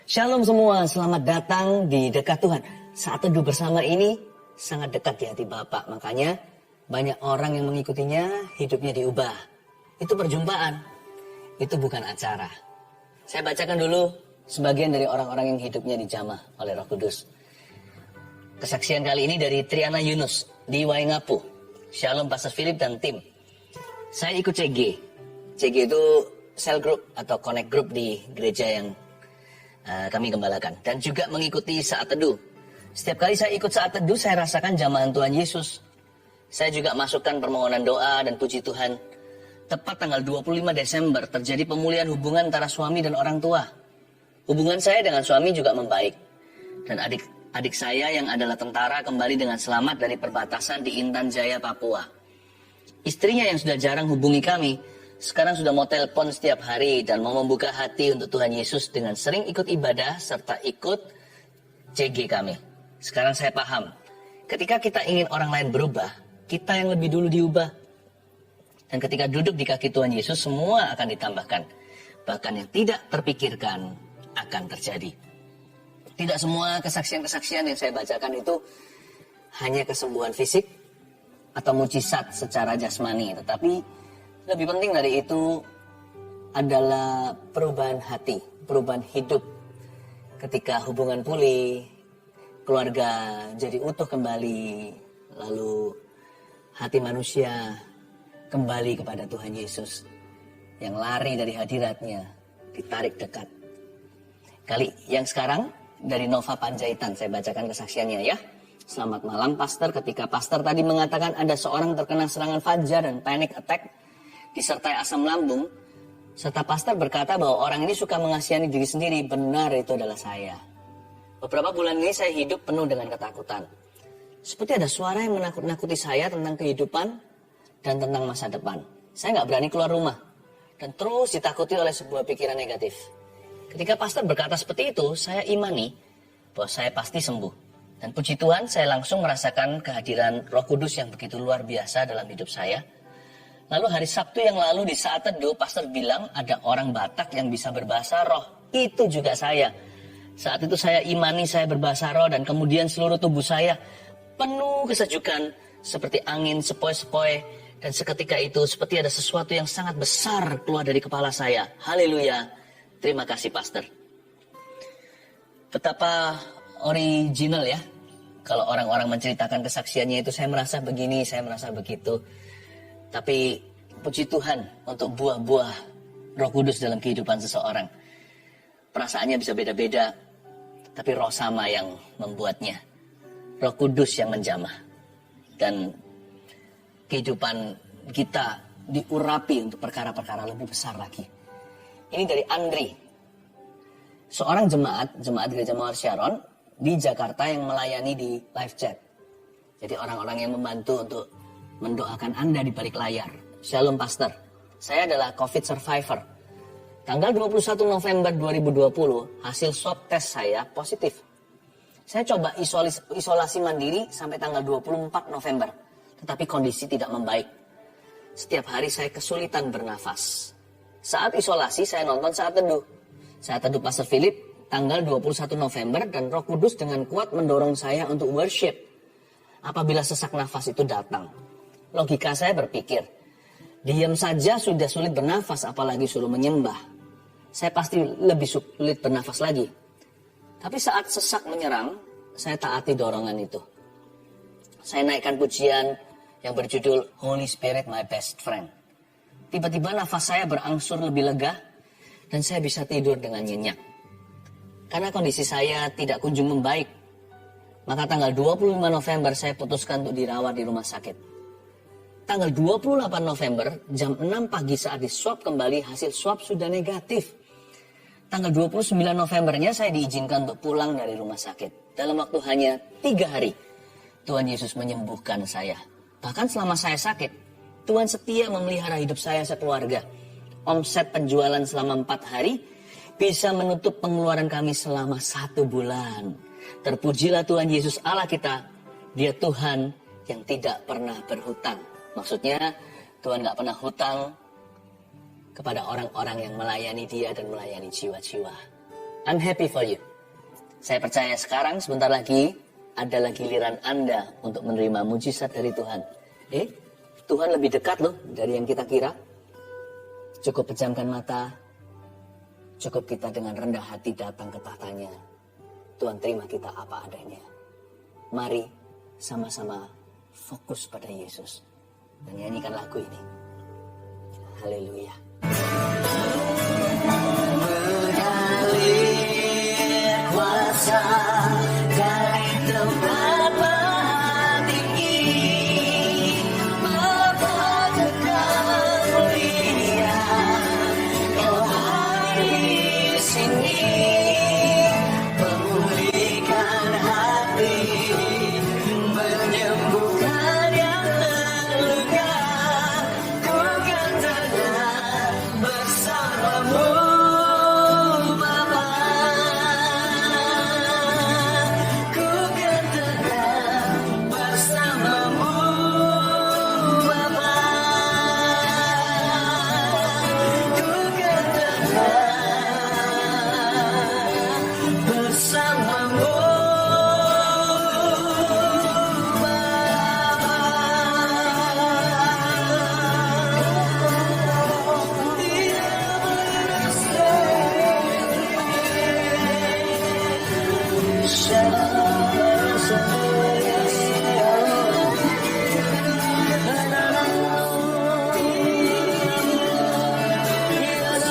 Shalom semua, selamat datang di Dekat Tuhan. Saat teduh bersama ini sangat dekat di hati Bapak. Makanya banyak orang yang mengikutinya, hidupnya diubah. Itu perjumpaan, itu bukan acara. Saya bacakan dulu sebagian dari orang-orang yang hidupnya dijamah oleh Roh Kudus. Kesaksian kali ini dari Triana Yunus di Waingapu. Shalom Pastor Philip dan tim. Saya ikut CG. CG itu cell group atau connect group di gereja yang kami gembalakan. Dan juga mengikuti saat teduh. Setiap kali saya ikut saat teduh, saya rasakan jamahan Tuhan Yesus. Saya juga masukkan permohonan doa dan puji Tuhan. Tepat tanggal 25 Desember terjadi pemulihan hubungan antara suami dan orang tua. Hubungan saya dengan suami juga membaik. Dan adik saya yang adalah tentara kembali dengan selamat dari perbatasan di Intan Jaya, Papua. Istrinya yang sudah jarang hubungi kami, sekarang sudah mau telepon setiap hari dan mau membuka hati untuk Tuhan Yesus dengan sering ikut ibadah serta ikut CG kami. Sekarang saya paham, ketika kita ingin orang lain berubah, kita yang lebih dulu diubah. Dan ketika duduk di kaki Tuhan Yesus, semua akan ditambahkan. Bahkan yang tidak terpikirkan akan terjadi. Tidak semua kesaksian-kesaksian yang saya bacakan itu hanya kesembuhan fisik atau mujizat secara jasmani, tetapi lebih penting dari itu adalah perubahan hati, perubahan hidup. Ketika hubungan pulih, keluarga jadi utuh kembali, lalu hati manusia kembali kepada Tuhan Yesus yang lari dari hadiratnya, ditarik dekat. Kali yang sekarang dari Nova Panjaitan, saya bacakan kesaksiannya ya. Selamat malam Pastor, ketika Pastor tadi mengatakan ada seorang terkena serangan fajar dan panic attack, disertai asam lambung, serta Pastor berkata bahwa orang ini suka mengasihani diri sendiri. Benar, itu adalah saya. Beberapa bulan ini saya hidup penuh dengan ketakutan. Seperti ada suara yang menakut-nakuti saya tentang kehidupan dan tentang masa depan. Saya nggak berani keluar rumah dan terus ditakuti oleh sebuah pikiran negatif. Ketika Pastor berkata seperti itu, saya imani bahwa saya pasti sembuh. Dan puji Tuhan, saya langsung merasakan kehadiran Roh Kudus yang begitu luar biasa dalam hidup saya. Lalu hari Sabtu yang lalu di saat teduh, Pastor bilang ada orang Batak yang bisa berbahasa roh. Itu juga saya. Saat itu saya imani saya berbahasa roh dan kemudian seluruh tubuh saya penuh kesejukan seperti angin sepoi-sepoi. Dan seketika itu seperti ada sesuatu yang sangat besar keluar dari kepala saya. Haleluya. Terima kasih Pastor. Betapa original ya. Kalau orang-orang menceritakan kesaksiannya itu saya merasa begini, saya merasa begitu. Tapi puji Tuhan untuk buah-buah Roh Kudus dalam kehidupan seseorang. Perasaannya bisa beda-beda, tapi roh sama yang membuatnya. Roh Kudus yang menjamah. Dan kehidupan kita diurapi untuk perkara-perkara lebih besar lagi. Ini dari Andri. Seorang jemaat Gereja Mawar Sharon di Jakarta yang melayani di live chat. Jadi orang-orang yang membantu untuk mendoakan Anda di balik layar. Shalom Pastor, saya adalah COVID survivor. Tanggal 21 November 2020, hasil swab test saya positif. Saya coba isolasi mandiri sampai tanggal 24 November. Tetapi kondisi tidak membaik. Setiap hari saya kesulitan bernafas. Saat isolasi saya nonton saat teduh. Saat teduh Pastor Philip, tanggal 21 November dan Roh Kudus dengan kuat mendorong saya untuk worship. Apabila sesak nafas itu datang. Logika saya berpikir, diam saja sudah sulit bernafas, apalagi suruh menyembah. Saya pasti lebih sulit bernafas lagi. Tapi saat sesak menyerang, saya taati dorongan itu. Saya naikkan pujian yang berjudul Holy Spirit My Best Friend. Tiba-tiba nafas saya berangsur lebih lega, dan saya bisa tidur dengan nyenyak. Karena kondisi saya tidak kunjung membaik, maka tanggal 25 November saya putuskan untuk dirawat di rumah sakit. Tanggal 28 November, jam 6 pagi saat diswab kembali, hasil swab sudah negatif. Tanggal 29 Novembernya saya diizinkan untuk pulang dari rumah sakit. Dalam waktu hanya 3 hari, Tuhan Yesus menyembuhkan saya. Bahkan selama saya sakit, Tuhan setia memelihara hidup saya sekeluarga. Omset penjualan selama 4 hari bisa menutup pengeluaran kami selama 1 bulan. Terpujilah Tuhan Yesus Allah kita. Dia Tuhan yang tidak pernah berhutang. Maksudnya Tuhan gak pernah hutang kepada orang-orang yang melayani dia dan melayani jiwa-jiwa. I'm happy for you. Saya percaya sekarang sebentar lagi adalah giliran Anda untuk menerima mujizat dari Tuhan. Tuhan lebih dekat loh dari yang kita kira. Cukup pejamkan mata. Cukup kita dengan rendah hati datang ke tahtanya. Tuhan terima kita apa adanya. Mari sama-sama fokus pada Yesus. Dan nyanyikan lagu ini. Haleluya. Mengalir kuasa dari tempat maha tinggi. Bapa kekal mulia, Kau hari di sini. Memulihkan hati, menyembuhkan yang terluka. Ku kan tenang bersamamu, Bapa. Ku kan tenang bersamamu, Bapa.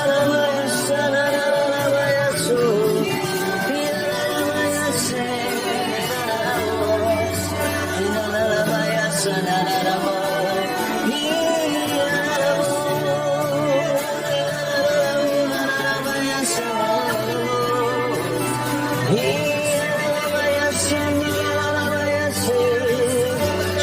Ku kan tenang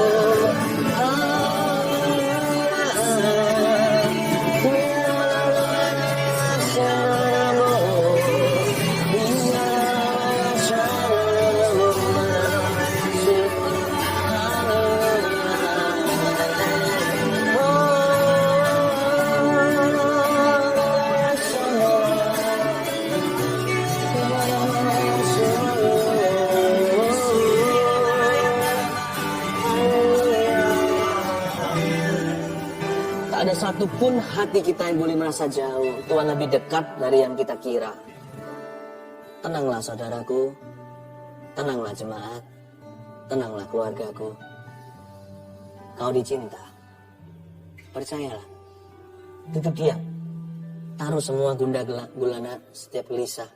bersamamu, tak ada satupun hati kita yang boleh merasa jauh. Tuhan lebih dekat dari yang kita kira. Tenanglah saudaraku, tenanglah jemaat, tenanglah keluargaku. Kau dicinta. Percayalah. Duduk diam. Taruh semua gundah gulana setiap gelisah.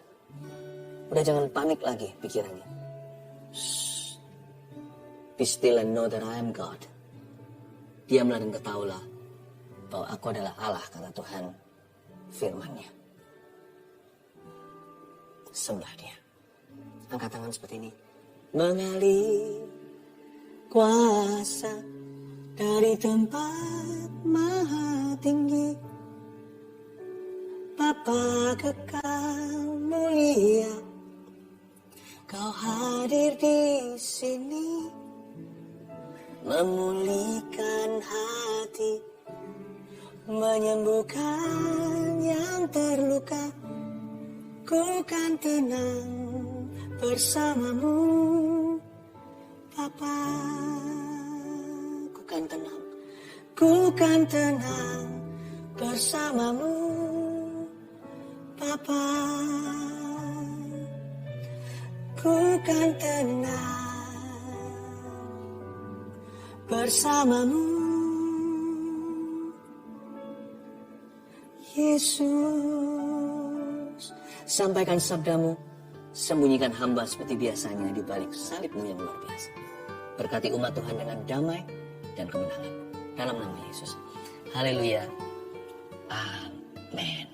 Udah jangan panik lagi pikirannya. Shh. Be still and know that I am God. Diamlah dan ketahuilah bahwa aku adalah Allah, kata Tuhan firman-Nya. Sembah Dia. Angkat tangan seperti ini. Mengalir kuasa dari tempat maha tinggi. Bapa kekal mulia, Kau hadir di sini. Memulihkan hati, menyembuhkan yang terluka. Ku kan tenang bersamamu, Bapa. Ku kan tenang, ku kan tenang bersamamu, Bapa. Ku kan tenang bersamamu, Yesus. Sampaikan sabdamu, sembunyikan hamba seperti biasanya di balik salibmu yang luar biasa. Berkati umat Tuhan dengan damai dan kemenangan. Dalam nama Yesus. Haleluya. Amin.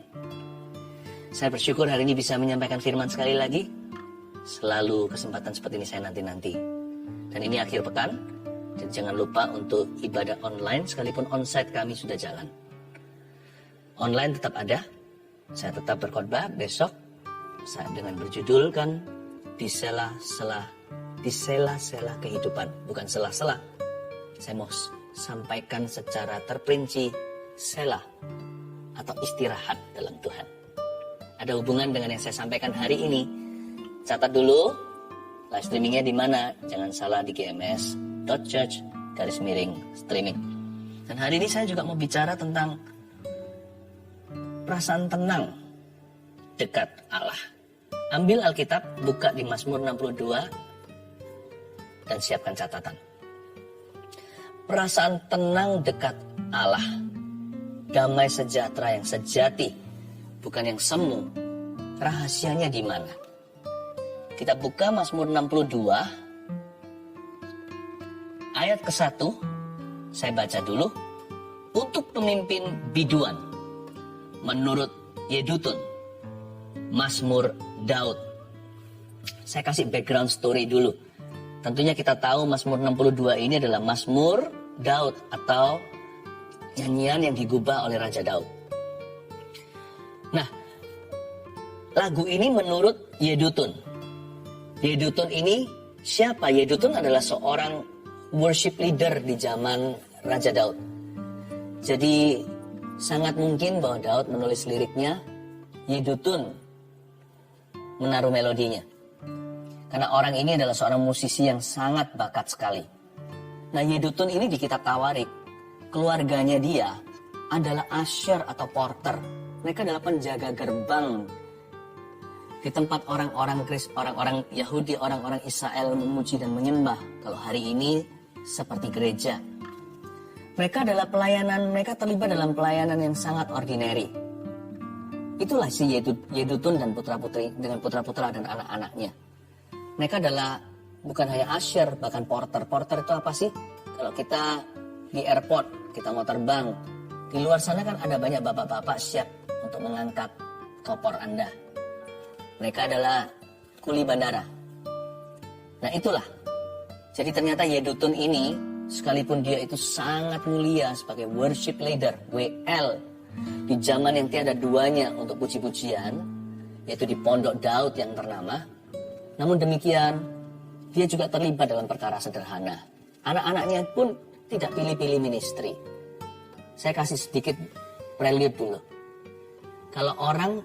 Saya bersyukur hari ini bisa menyampaikan firman sekali lagi. Selalu kesempatan seperti ini saya nanti-nanti. Dan ini akhir pekan. Dan jangan lupa untuk ibadah online sekalipun onsite kami sudah jalan. Online tetap ada. Saya tetap berkhotbah besok. Saya dengan berjudul kan di sela-sela kehidupan, bukan sela-sela. Saya mau sampaikan secara terperinci sela atau istirahat dalam Tuhan. Ada hubungan dengan yang saya sampaikan hari ini. Catat dulu, live streamingnya di mana? Jangan salah, di gms.church/streaming. Dan hari ini saya juga mau bicara tentang perasaan tenang dekat Allah. Ambil Alkitab, buka di Mazmur 62, dan siapkan catatan. Perasaan tenang dekat Allah, damai sejahtera yang sejati, bukan yang semu. Rahasianya di mana? Kita buka Mazmur 62, ayat ke-1, saya baca dulu. Untuk pemimpin biduan, menurut Yedutun, Mazmur Daud. Saya kasih background story dulu. Tentunya kita tahu Mazmur 62 ini adalah Mazmur Daud atau nyanyian yang digubah oleh Raja Daud. Nah, lagu ini menurut Yedutun. Yedutun ini siapa? Yedutun adalah seorang worship leader di zaman Raja Daud. Jadi sangat mungkin bahwa Daud menulis liriknya, Yedutun menaruh melodinya. Karena orang ini adalah seorang musisi yang sangat bakat sekali. Nah, Yedutun ini di kitab Tawarik, keluarganya dia adalah usher atau porter. Mereka adalah penjaga gerbang di tempat orang-orang Yahudi, orang-orang Israel memuji dan menyembah. Kalau hari ini seperti gereja. Mereka mereka terlibat dalam pelayanan yang sangat ordinary. Itulah si Yedutun dan putra-putri dengan putra-putra dan anak-anaknya. Mereka adalah bukan hanya usher, bahkan porter. Porter itu apa sih? Kalau kita di airport, kita mau terbang, di luar sana kan ada banyak bapak-bapak siap untuk mengangkat koper Anda. Mereka adalah kuli bandara. Nah, itulah. Jadi ternyata Yedutun ini, sekalipun dia itu sangat mulia sebagai worship leader, WL, di zaman yang tiada duanya untuk puji-pujian, yaitu di Pondok Daud yang ternama. Namun demikian, dia juga terlibat dalam perkara sederhana. Anak-anaknya pun tidak pilih-pilih ministry. Saya kasih sedikit prelude dulu. Kalau orang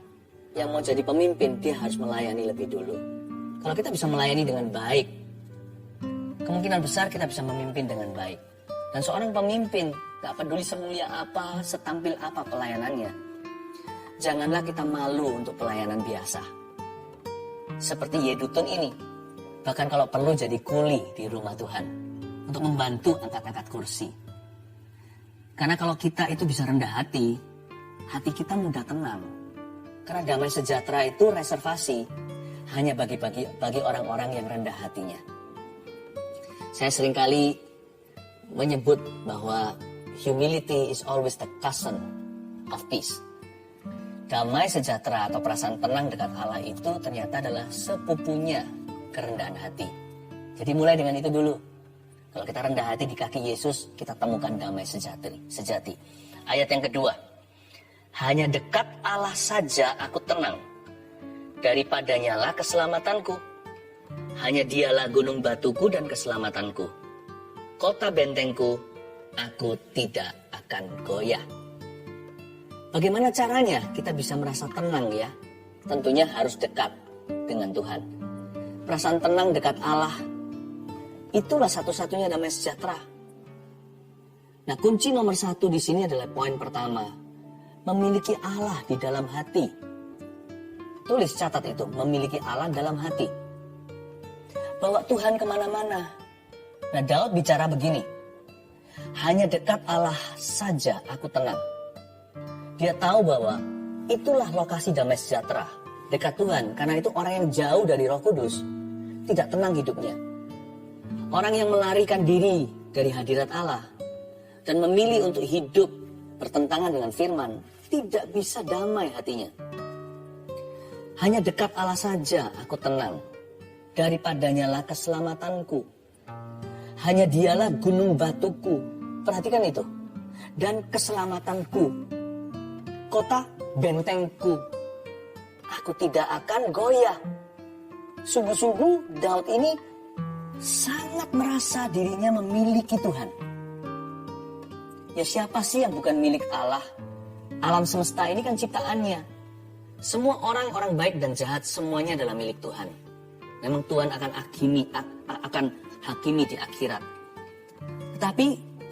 yang mau jadi pemimpin, dia harus melayani lebih dulu. Kalau kita bisa melayani dengan baik, kemungkinan besar kita bisa memimpin dengan baik. Dan seorang pemimpin, gak peduli semulia apa, setampil apa pelayanannya, janganlah kita malu untuk pelayanan biasa. Seperti Yedutun ini, bahkan kalau perlu jadi kuli di rumah Tuhan, untuk membantu angkat-angkat kursi. Karena kalau kita itu bisa rendah hati kita mudah tenang. Karena damai sejahtera itu reservasi, hanya bagi orang-orang yang rendah hatinya. Saya seringkali menyebut bahwa humility is always the cousin of peace. Damai sejahtera atau perasaan tenang dekat Allah itu ternyata adalah sepupunya kerendahan hati. Jadi mulai dengan itu dulu. Kalau kita rendah hati di kaki Yesus, kita temukan damai sejati. Ayat yang kedua. Hanya dekat Allah saja aku tenang. Daripadanya lah keselamatanku. Hanya dialah gunung batuku dan keselamatanku. Kota bentengku, aku tidak akan goyah. Bagaimana caranya kita bisa merasa tenang ya? Tentunya harus dekat dengan Tuhan. Perasaan tenang dekat Allah, itulah satu-satunya damai sejahtera. Nah, kunci nomor 1 di sini adalah poin pertama. Memiliki Allah di dalam hati. Tulis, catat itu, memiliki Allah dalam hati. Bawa Tuhan kemana-mana. Nah, Daud bicara begini. Hanya dekat Allah saja aku tenang. Dia tahu bahwa itulah lokasi damai sejahtera. Dekat Tuhan, karena itu orang yang jauh dari Roh Kudus tidak tenang hidupnya. Orang yang melarikan diri dari hadirat Allah dan memilih untuk hidup bertentangan dengan firman, tidak bisa damai hatinya. Hanya dekat Allah saja aku tenang. Daripadanya lah keselamatanku. Hanya dialah gunung batuku. Perhatikan itu. Dan keselamatanku. Kota bentengku. Aku tidak akan goyah. Sungguh-sungguh Daud ini sangat merasa dirinya memiliki Tuhan. Ya, siapa sih yang bukan milik Allah? Alam semesta ini kan ciptaannya. Semua orang baik dan jahat semuanya adalah milik Tuhan. Memang Tuhan akan hakimi di akhirat. Tetapi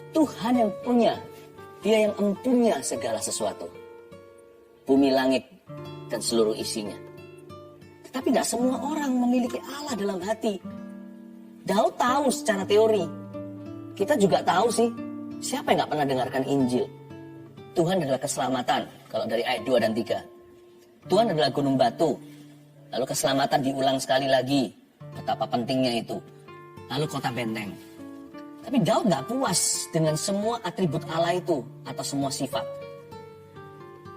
Tuhan yang punya, Dia yang empunya segala sesuatu. Bumi, langit, dan seluruh isinya. Tetapi tidak semua orang memiliki Allah dalam hati. Daud tahu secara teori. Kita juga tahu sih, siapa yang gak pernah dengarkan Injil? Tuhan adalah keselamatan, kalau dari ayat 2 dan 3. Tuhan adalah gunung batu. Lalu keselamatan diulang sekali lagi. Betapa pentingnya itu. Lalu kota benteng. Tapi Daud gak puas dengan semua atribut Allah itu atau semua sifat.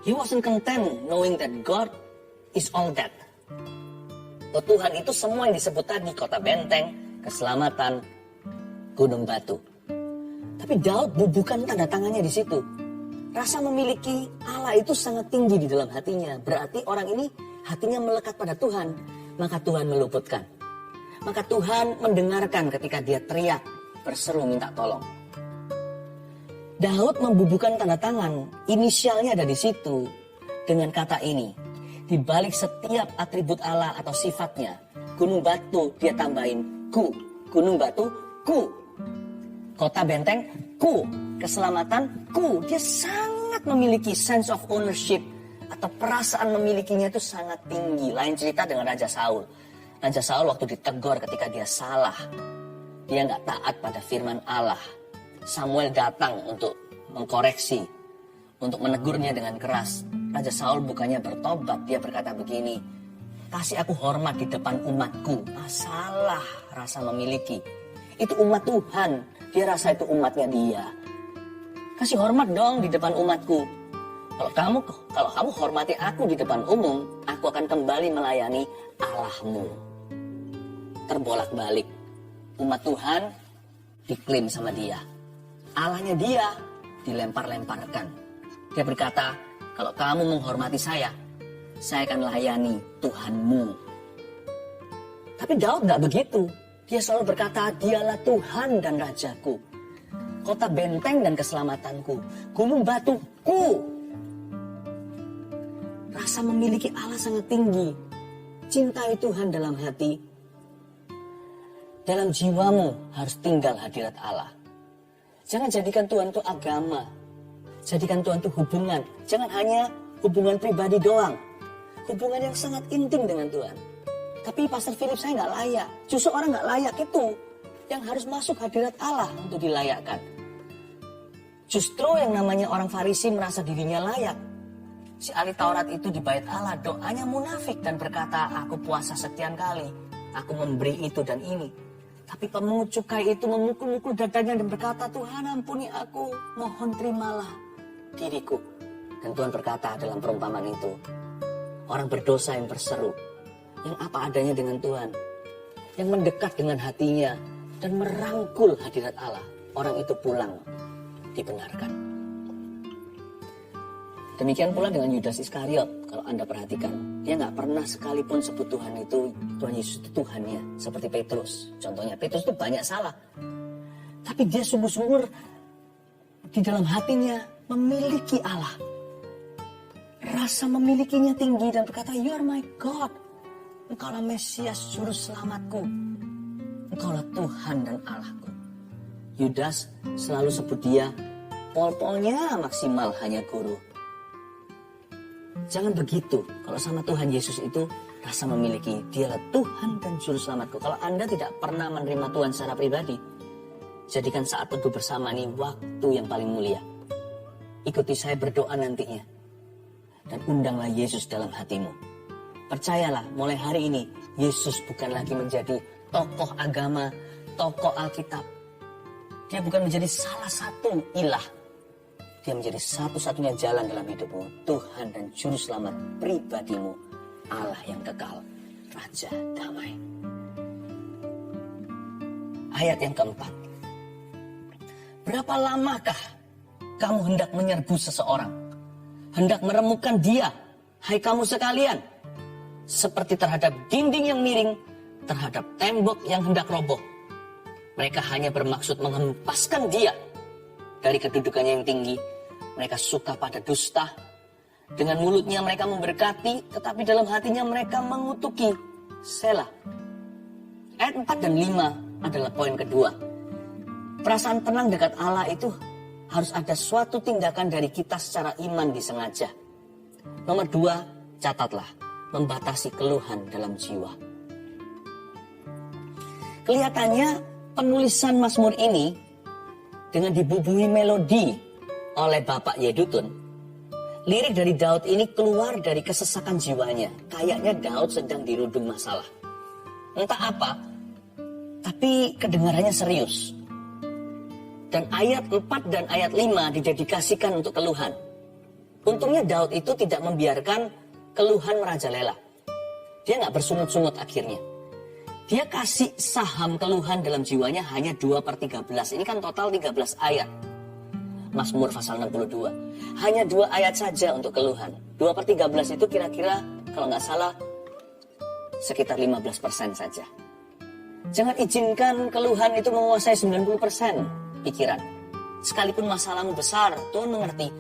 He wasn't content knowing that God is all that. Oh, Tuhan itu semua yang disebut tadi, kota benteng, keselamatan, gunung batu. Tapi Daud bubukan tanda tangannya di situ. Rasa memiliki Allah itu sangat tinggi di dalam hatinya. Berarti orang ini hatinya melekat pada Tuhan. Maka Tuhan meluputkan. Maka Tuhan mendengarkan ketika dia teriak, berseru minta tolong. Daud membubuhkan tanda tangan, inisialnya ada di situ. Dengan kata ini, di balik setiap atribut Allah atau sifatnya, gunung batu dia tambahin ku. Gunung batu, ku. Kota benteng, ku. Keselamatan, ku. Dia sangat memiliki sense of ownership atau perasaan memilikinya itu sangat tinggi. Lain cerita dengan Raja Saul. Raja Saul waktu ditegur ketika dia salah, dia nggak taat pada firman Allah. Samuel datang untuk mengkoreksi, untuk menegurnya dengan keras. Raja Saul bukannya bertobat, dia berkata begini, kasih aku hormat di depan umatku. Masalah rasa memiliki. Itu umat Tuhan, dia rasa itu umatnya dia. Kasih hormat dong di depan umatku. Kalau kamu hormati aku di depan umum, aku akan kembali melayani Allahmu. Terbolak-balik. Umat Tuhan diklaim sama dia. Allahnya dia dilempar-lemparkan. Dia berkata, kalau kamu menghormati saya akan melayani Tuhanmu. Tapi Daud gak begitu. Dia selalu berkata, dialah Tuhan dan Rajaku. Kota benteng dan keselamatanku. Gunung batuku. Rasa memiliki Allah sangat tinggi. Cintai Tuhan dalam hati. Dalam jiwamu harus tinggal hadirat Allah. Jangan jadikan Tuhan itu agama. Jadikan Tuhan itu hubungan. Jangan hanya hubungan pribadi doang. Hubungan yang sangat intim dengan Tuhan. Tapi Pastor Philip, saya nggak layak. Justru orang nggak layak itu yang harus masuk hadirat Allah untuk dilayakkan. Justru yang namanya orang Farisi merasa dirinya layak. Si ahli Taurat itu di bait Allah doanya munafik dan berkata, aku puasa sekian kali, aku memberi itu dan ini. Tapi pemungut cukai itu memukul-mukul dadanya dan berkata, Tuhan ampuni aku, mohon terimalah diriku. Dan Tuhan berkata dalam perumpamaan itu, orang berdosa yang berseru, yang apa adanya dengan Tuhan, yang mendekat dengan hatinya dan merangkul hadirat Allah, orang itu pulang dibenarkan. Demikian pula dengan Yudas Iskariot. Kalau Anda perhatikan, dia nggak pernah sekalipun sebut Tuhan Yesus itu Tuhannya. Seperti Petrus. Contohnya, Petrus itu banyak salah. Tapi dia sungguh-sungguh di dalam hatinya memiliki Allah. Rasa memilikinya tinggi dan berkata, You are my God. Engkaulah Mesias, Juru Selamatku. Engkaulah Tuhan dan Allahku. Yudas selalu sebut dia, pol-polnya maksimal hanya guru. Jangan begitu. Kalau sama Tuhan Yesus itu rasa memiliki, dialah Tuhan dan Juru Selamatku. Kalau Anda tidak pernah menerima Tuhan secara pribadi, jadikan saat teduh bersama ini waktu yang paling mulia. Ikuti saya berdoa nantinya. Dan undanglah Yesus dalam hatimu. Percayalah, mulai hari ini, Yesus bukan lagi menjadi tokoh agama, tokoh Alkitab. Dia bukan menjadi salah satu ilah. Dia menjadi satu-satunya jalan dalam hidupmu. Tuhan dan Juru Selamat pribadimu. Allah yang kekal. Raja damai. Ayat yang keempat. Berapa lamakah kamu hendak menyerbu seseorang? Hendak meremukkan dia, hai kamu sekalian. Seperti terhadap dinding yang miring, terhadap tembok yang hendak roboh. Mereka hanya bermaksud menghempaskan dia dari kedudukannya yang tinggi. Mereka suka pada dusta, Dengan mulutnya mereka memberkati, tetapi dalam hatinya mereka mengutuki. Selah. Ayat 4 dan 5 adalah poin kedua. Perasaan tenang dekat Allah itu harus ada suatu tindakan dari kita secara iman disengaja. Nomor 2, catatlah, membatasi keluhan dalam jiwa. Kelihatannya penulisan Mazmur ini dengan dibubuhi melodi oleh Bapak Yedutun, lirik dari Daud ini keluar dari kesesakan jiwanya. Kayaknya Daud sedang dirundung masalah. Entah apa, tapi kedengarannya serius. Dan ayat 4 dan ayat 5 didedikasikan untuk keluhan. Untungnya Daud itu tidak membiarkan keluhan merajalela. Dia nggak bersungut-sungut akhirnya. Dia kasih saham keluhan dalam jiwanya hanya 2/13. Ini kan total 13 ayat. Mazmur pasal 62. Hanya 2 ayat saja untuk keluhan. 2/13 itu kira-kira kalau nggak salah sekitar 15% saja. Jangan izinkan keluhan itu menguasai 90% pikiran. Sekalipun masalahmu besar, Tuhan mengerti.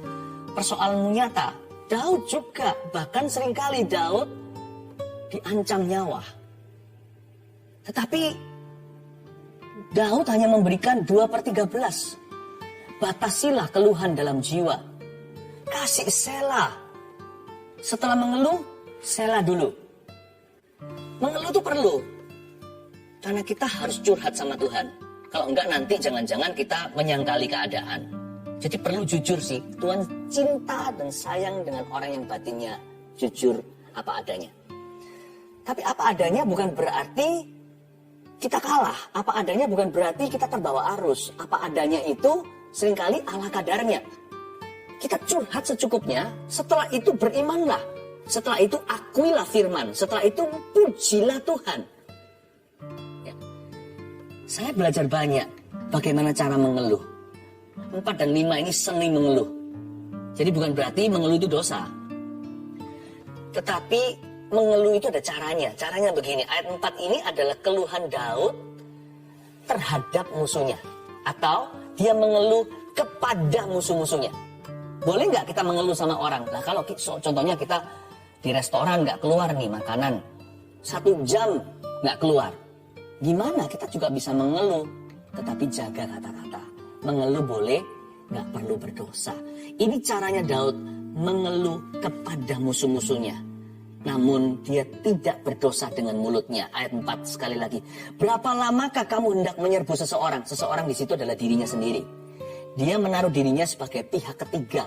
Persoalanmu nyata. Daud juga, bahkan seringkali Daud diancam nyawa. Tetapi Daud hanya memberikan 2/13. Batasilah keluhan dalam jiwa. Kasih selah. Setelah mengeluh, selah dulu. Mengeluh itu perlu. Karena kita harus curhat sama Tuhan. Kalau enggak nanti jangan-jangan kita menyangkali keadaan. Jadi perlu jujur sih. Tuhan cinta dan sayang dengan orang yang batinnya jujur apa adanya. Tapi apa adanya bukan berarti kita kalah. Apa adanya bukan berarti kita terbawa arus. Apa adanya itu seringkali ala kadarnya. Kita curhat secukupnya, setelah itu berimanlah. Setelah itu akuilah firman. Setelah itu pujilah Tuhan. Ya. Saya belajar banyak bagaimana cara mengeluh. 4 dan 5 ini seni mengeluh. Jadi bukan berarti mengeluh itu dosa. Tetapi mengeluh itu ada caranya. Caranya begini, ayat 4 ini adalah keluhan Daud terhadap musuhnya. Atau dia mengeluh kepada musuh-musuhnya. Boleh nggak kita mengeluh sama orang? Nah kalau contohnya kita di restoran nggak keluar nih makanan. 1 jam nggak keluar. Gimana kita juga bisa mengeluh. Tetapi jaga kata-kata. Mengeluh boleh, nggak perlu berdosa. Ini caranya Daud mengeluh kepada musuh-musuhnya. Namun dia tidak berdosa dengan mulutnya. Ayat 4 sekali lagi. Berapa lamakah kamu hendak menyerbu seseorang? Seseorang di situ adalah dirinya sendiri. Dia menaruh dirinya sebagai pihak ketiga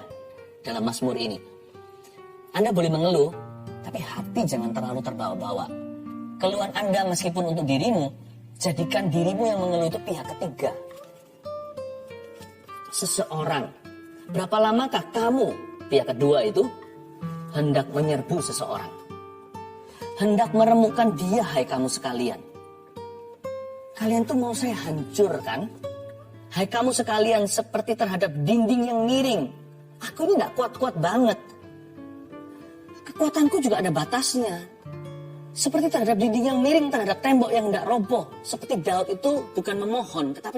dalam Mazmur ini. Anda boleh mengeluh, tapi hati jangan terlalu terbawa-bawa. Keluhan Anda meskipun untuk dirimu, jadikan dirimu yang mengeluh itu pihak ketiga. Seseorang. Berapa lamakah kamu, pihak kedua itu, hendak menyerbu seseorang? Hendak meremukkan dia, hai kamu sekalian. Kalian tuh mau saya hancurkan? Hai kamu sekalian seperti terhadap dinding yang miring. Aku ini gak kuat-kuat banget. Kekuatanku juga ada batasnya. Seperti terhadap dinding yang miring, terhadap tembok yang gak roboh. Seperti Daud itu bukan memohon, tetapi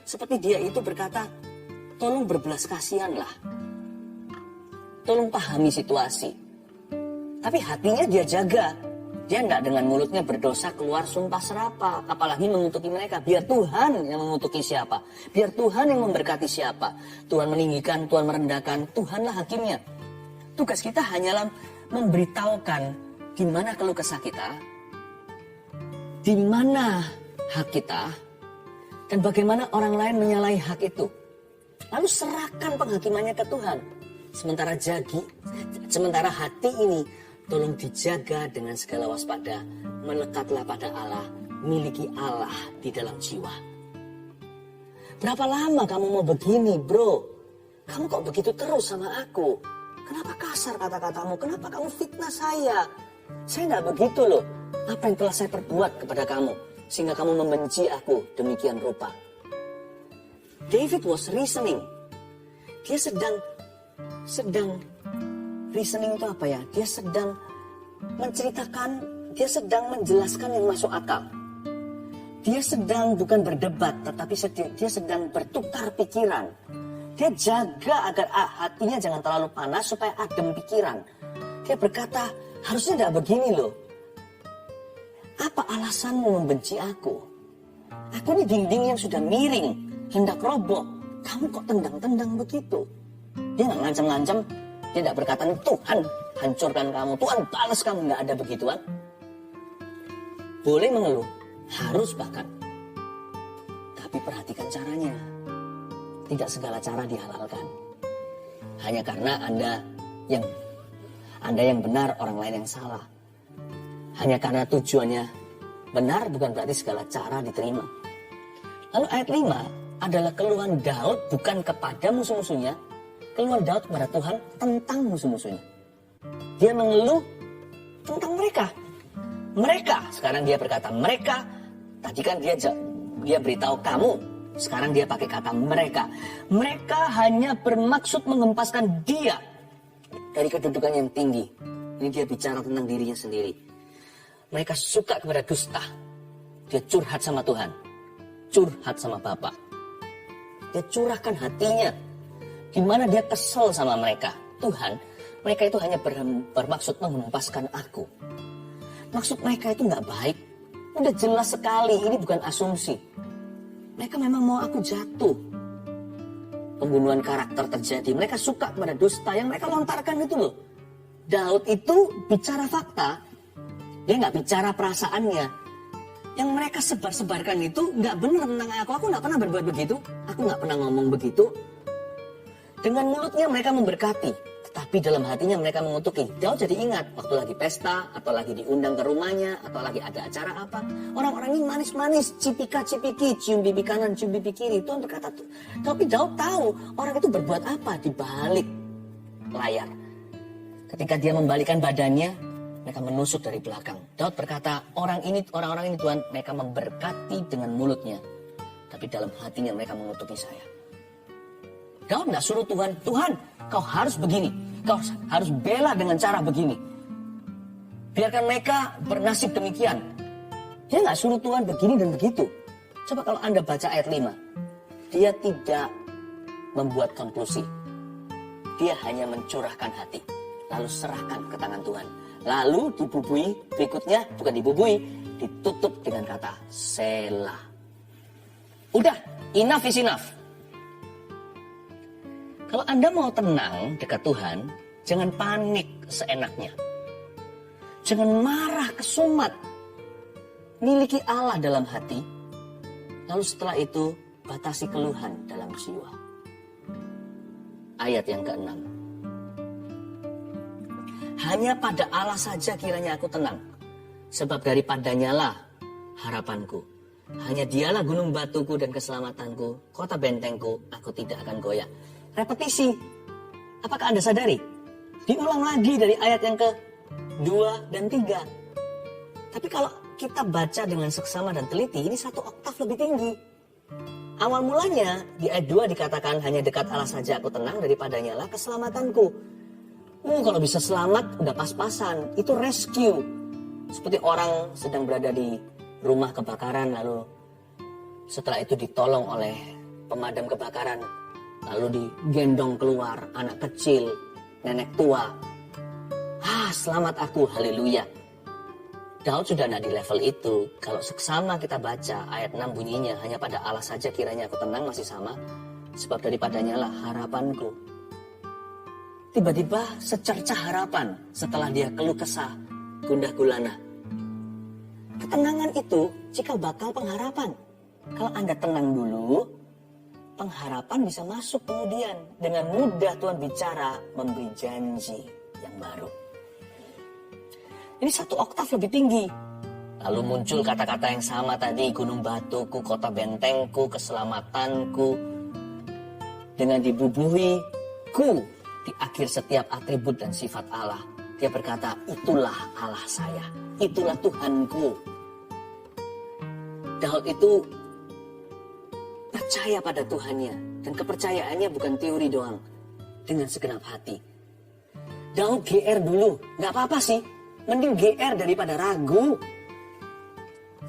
seperti dia itu berkata, tolong berbelas kasihanlah. Tolong pahami situasi. Tapi hatinya dia jaga. Dia tidak dengan mulutnya berdosa keluar sumpah serapah. Apalagi mengutuki mereka. Biar Tuhan yang mengutuki siapa. Biar Tuhan yang memberkati siapa. Tuhan meninggikan, Tuhan merendahkan. Tuhanlah hakimnya. Tugas kita hanyalah memberitahukan di mana keluh kesah kita. Di mana hak kita. Dan bagaimana orang lain menyalahi hak itu. Lalu serahkan penghakimannya ke Tuhan. Sementara hati ini tolong dijaga dengan segala waspada. Melekatlah pada Allah. Miliki Allah di dalam jiwa. Berapa lama kamu mau begini, bro? Kamu kok begitu terus sama aku? Kenapa kasar kata-katamu? Kenapa kamu fitnah saya? Saya gak begitu loh. Apa yang telah saya perbuat kepada kamu? Sehingga kamu membenci aku demikian rupa. David was reasoning. Dia sedang reasoning itu apa ya? Dia sedang menceritakan, dia sedang menjelaskan yang masuk akal. Dia sedang bukan berdebat, tetapi dia sedang bertukar pikiran. Dia jaga agar hatinya jangan terlalu panas supaya adem pikiran. Dia berkata, harusnya tidak begini loh. Apa alasanmu membenci aku? Aku ini dinding yang sudah miring, hendak roboh. Kamu kok tendang-tendang begitu? Dia nggak ngancam-ngancam. Dia tidak berkata, Tuhan hancurkan kamu, Tuhan balas kamu. Nggak ada begituan. Boleh mengeluh, harus bahkan. Tapi perhatikan caranya. Tidak segala cara dihalalkan. Hanya karena Anda yang benar, orang lain yang salah. Hanya karena tujuannya benar bukan berarti segala cara diterima. Lalu ayat 5 adalah keluhan Daud bukan kepada musuh-musuhnya. Keluhan Daud kepada Tuhan tentang musuh-musuhnya. Dia mengeluh tentang mereka. Mereka, sekarang dia berkata mereka. Tadi kan dia beritahu kamu. Sekarang dia pakai kata mereka. Mereka hanya bermaksud mengempaskan dia dari kedudukan yang tinggi. Ini dia bicara tentang dirinya sendiri. Mereka suka kepada dusta. Dia curhat sama Tuhan. Curhat sama Bapa. Dia curahkan hatinya. Gimana dia kesel sama mereka. Tuhan, mereka itu hanya bermaksud mengempaskan aku. Maksud mereka itu gak baik. Udah jelas sekali, ini bukan asumsi. Mereka memang mau aku jatuh. Pembunuhan karakter terjadi. Mereka suka kepada dusta yang mereka lontarkan itu loh. Daud itu bicara fakta. Dia nggak bicara perasaannya. Yang mereka sebar-sebarkan itu nggak benar tentang aku. Aku nggak pernah berbuat begitu. Aku nggak pernah ngomong begitu. Dengan mulutnya mereka memberkati. Tapi dalam hatinya mereka mengutuki. Daud jadi ingat waktu lagi pesta, atau lagi diundang ke rumahnya, atau lagi ada acara apa. Orang-orang ini manis-manis, cipika-cipiki, cium pipi kanan, cium pipi kiri. Tuhan berkata, tapi Daud tahu orang itu berbuat apa di balik layar. Ketika dia membalikan badannya, mereka menusuk dari belakang. Daud berkata, orang-orang ini Tuhan, mereka memberkati dengan mulutnya. Tapi dalam hatinya mereka mengutuki saya. Daud nggak suruh Tuhan, Tuhan, kau harus begini. Kau harus bela dengan cara begini. Biarkan mereka bernasib demikian. Dia nggak suruh Tuhan begini dan begitu. Coba kalau Anda baca ayat 5. Dia tidak membuat konklusi. Dia hanya mencurahkan hati. Lalu serahkan ke tangan Tuhan. Lalu dibubui, berikutnya bukan dibubui, ditutup dengan kata Selah. Udah, enough is enough. Kalau Anda mau tenang dekat Tuhan, jangan panik seenaknya. Jangan marah kesumat. Miliki Allah dalam hati. Lalu setelah itu, batasi keluhan dalam jiwa. Ayat yang ke-6. Hanya pada Allah saja kiranya aku tenang. Sebab daripadanya lah harapanku. Hanya dialah gunung batuku dan keselamatanku. Kota bentengku, aku tidak akan goyah. Repetisi. Apakah Anda sadari? Diulang lagi dari ayat yang ke-2 dan 3. Tapi kalau kita baca dengan seksama dan teliti, ini 1 oktav lebih tinggi. Awal mulanya di ayat 2 dikatakan hanya dekat Allah saja aku tenang, daripadanya lah keselamatanku. Kalau bisa selamat udah pas-pasan. Itu rescue. Seperti orang sedang berada di rumah kebakaran, lalu setelah itu ditolong oleh pemadam kebakaran. Lalu digendong keluar anak kecil, nenek tua. Selamat aku, haleluya. Daud sudah ada di level itu. Kalau seksama kita baca ayat 6 bunyinya, hanya pada Allah saja kiranya aku tenang, masih sama. Sebab daripadanya lah harapanku. Tiba-tiba secercah harapan setelah dia keluh kesah, gundah gulana. Ketenangan itu cikal bakal pengharapan. Kalau Anda tenang dulu, pengharapan bisa masuk kemudian. Dengan mudah Tuhan bicara, memberi janji yang baru. Ini 1 oktav lebih tinggi. Lalu muncul kata-kata yang sama tadi, gunung batuku, kota bentengku, keselamatanku. Dengan dibubuhi ku di akhir setiap atribut dan sifat Allah. Dia berkata, itulah Allah saya, itulah Tuhanku. Daud itu percaya pada Tuhannya. Dan kepercayaannya bukan teori doang. Dengan segenap hati. Daud GR dulu. Gak apa-apa sih. Mending GR daripada ragu.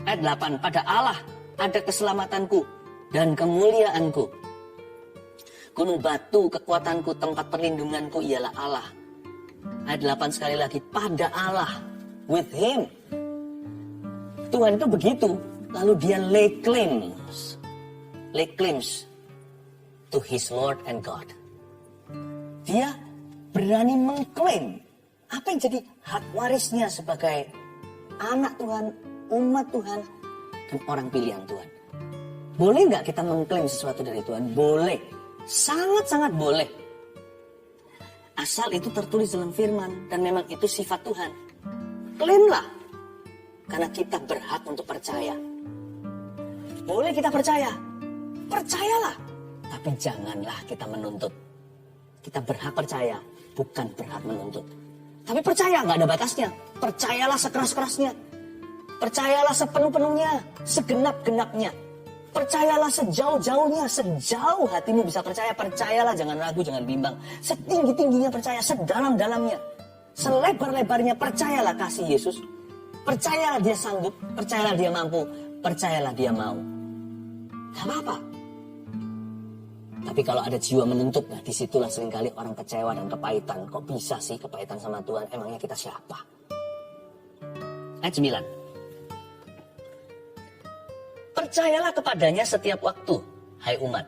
Ayat 8. Pada Allah ada keselamatanku dan kemuliaanku. Gunung batu, kekuatanku, tempat perlindunganku ialah Allah. Ayat 8 sekali lagi, pada Allah, with Him. Tuhan itu begitu. Lalu dia lay claims to His Lord and God. Dia berani mengklaim apa yang jadi hak warisnya sebagai anak Tuhan, umat Tuhan, dan orang pilihan Tuhan. Boleh nggak kita mengklaim sesuatu dari Tuhan? Boleh. Sangat-sangat boleh. Asal itu tertulis dalam firman dan memang itu sifat Tuhan. Klaimlah. Karena kita berhak untuk percaya. Boleh kita percaya. Percayalah. Tapi janganlah kita menuntut. Kita berhak percaya, bukan berhak menuntut. Tapi percaya, nggak ada batasnya. Percayalah sekeras-kerasnya. Percayalah sepenuh-penuhnya, segenap-genapnya. Percayalah sejauh-jauhnya, sejauh hatimu bisa percaya. Percayalah, jangan ragu, jangan bimbang. Setinggi-tingginya percaya, sedalam-dalamnya. Selebar-lebarnya percayalah kasih Yesus. Percayalah dia sanggup, percayalah dia mampu, percayalah dia mau. Gak apa-apa. Tapi kalau ada jiwa menuntut, nah disitulah seringkali orang kecewa dan kepahitan. Kok bisa sih kepahitan sama Tuhan? Emangnya kita siapa? Ayat 9. Percayalah kepadanya setiap waktu, hai umat.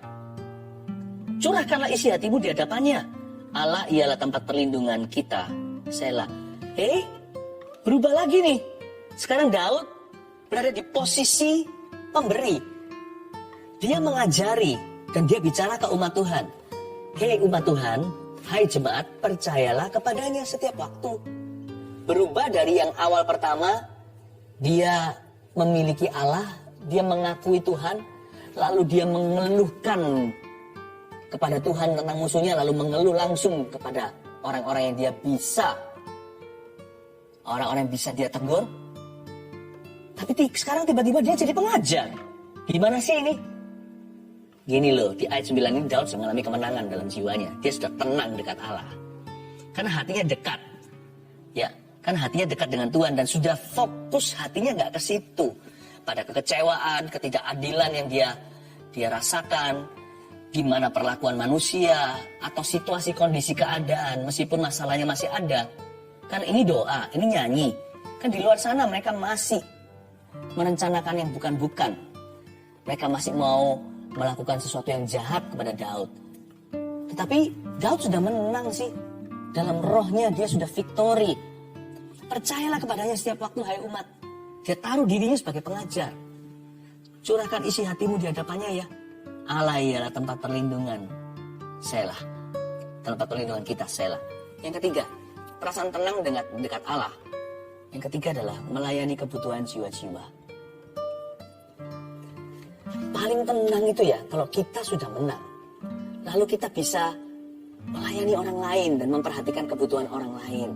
Curahkanlah isi hatimu di hadapannya. Allah ialah tempat perlindungan kita. Selah. Berubah lagi nih. Sekarang Daud berada di posisi pemberi. Dia mengajari dan dia bicara ke umat Tuhan. Hei umat Tuhan, hai jemaat, percayalah kepadanya setiap waktu. Berubah dari yang awal pertama, dia memiliki Allah, dia mengakui Tuhan, lalu dia mengeluhkan kepada Tuhan tentang musuhnya, lalu mengeluh langsung kepada orang-orang yang dia bisa. Orang-orang yang bisa dia tegur. Tapi sekarang tiba-tiba dia jadi pengajar. Gimana sih ini? Gini loh, di ayat 9 ini Daud sudah mengalami kemenangan dalam jiwanya. Dia sudah tenang dekat Allah. Karena hatinya dekat. Ya, kan hatinya dekat dengan Tuhan dan sudah fokus hatinya nggak ke situ. Pada kekecewaan, ketidakadilan yang dia rasakan, gimana perlakuan manusia atau situasi kondisi keadaan meskipun masalahnya masih ada. Kan ini doa, ini nyanyi. Kan di luar sana mereka masih merencanakan yang bukan-bukan. Mereka masih mau melakukan sesuatu yang jahat kepada Daud. Tetapi Daud sudah menang sih. Dalam rohnya dia sudah victory. Percayalah kepadanya setiap waktu, hai umat. Dia taruh dirinya sebagai pengajar. Curahkan isi hatimu di hadapannya ya. Allah ialah tempat perlindungan. Selah. Tempat perlindungan kita, selah. Yang ketiga, perasaan tenang dekat Allah. Yang ketiga adalah melayani kebutuhan jiwa-jiwa. Paling tenang itu ya, kalau kita sudah menang. Lalu kita bisa melayani orang lain dan memperhatikan kebutuhan orang lain.